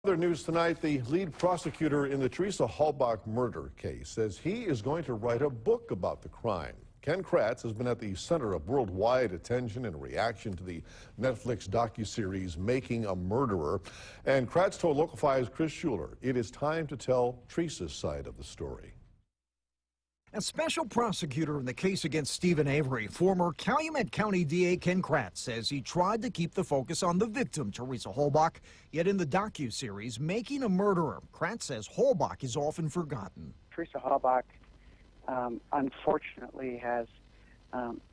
Other news tonight, the lead prosecutor in the Teresa Halbach murder case says he is going to write a book about the crime. Ken Kratz has been at the center of worldwide attention in reaction to the Netflix docuseries Making a Murderer. And Kratz told Local 5's Chris Schuler it is time to tell Teresa's side of the story. A special prosecutor in the case against Stephen Avery, former Calumet County DA Ken Kratz, says he tried to keep the focus on the victim, Teresa Halbach. Yet in the docuseries Making a Murderer, Kratz says Halbach is often forgotten. Teresa Halbach, unfortunately, has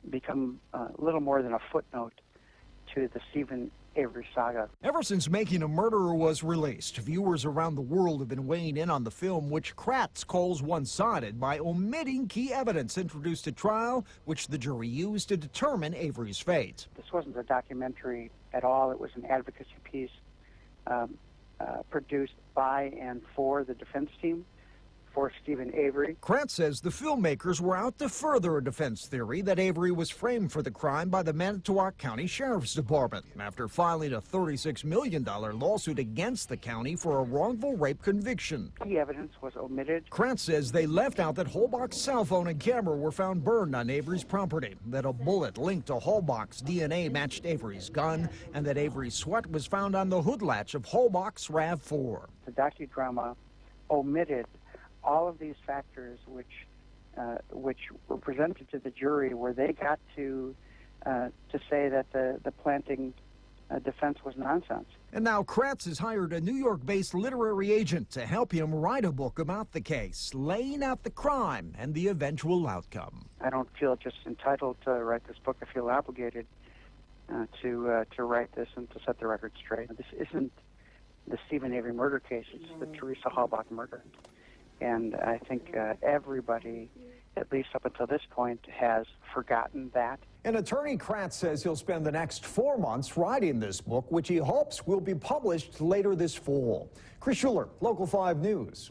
become little more than a footnote to the Stephen Avery saga. Ever since Making a Murderer was released, viewers around the world have been weighing in on the film, which Kratz calls one-sided, by omitting key evidence introduced at trial, which the jury used to determine Avery's fate. This wasn't a documentary at all. It was an advocacy piece produced by and for the defense team, for Stephen Avery. Kratz says the filmmakers were out to further a defense theory that Avery was framed for the crime by the Manitowoc County Sheriff's Department after filing a $36 million lawsuit against the county for a wrongful rape conviction. Key evidence was omitted. Kratz says they left out that Halbach's cell phone and camera were found burned on Avery's property, that a bullet linked to Halbach's DNA matched Avery's gun, and that Avery's sweat was found on the hood latch of Halbach's RAV4. The docudrama omitted all of these factors which were presented to the jury, where they got to say that the planting defense was nonsense. And now Kratz has hired a New York-based literary agent to help him write a book about the case, laying out the crime and the eventual outcome. I don't feel just entitled to write this book. I feel obligated to write this and to set the record straight. This isn't the Stephen Avery murder case. It's the Teresa Halbach murder. And I think everybody, at least up until this point, has forgotten that. And attorney Kratz says he'll spend the next 4 months writing this book, which he hopes will be published later this fall. Chris Schuler, Local 5 News.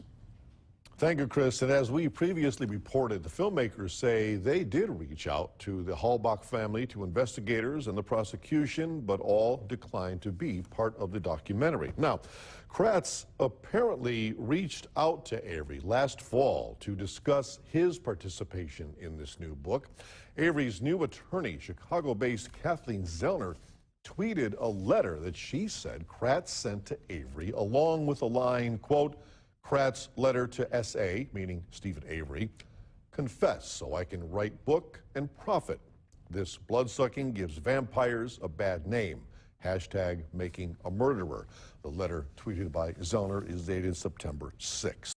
Thank you, Chris. And as we previously reported, the filmmakers say they did reach out to the Halbach family, to investigators and the prosecution, but all declined to be part of the documentary. Now, Kratz apparently reached out to Avery last fall to discuss his participation in this new book. Avery's new attorney, Chicago-based Kathleen Zellner, tweeted a letter that she said Kratz sent to Avery, along with a line, quote, Kratz letter to S.A., meaning Stephen Avery, confess so I can write book and profit. This bloodsucking gives vampires a bad name. Hashtag making a murderer. The letter tweeted by Zellner is dated September 6th.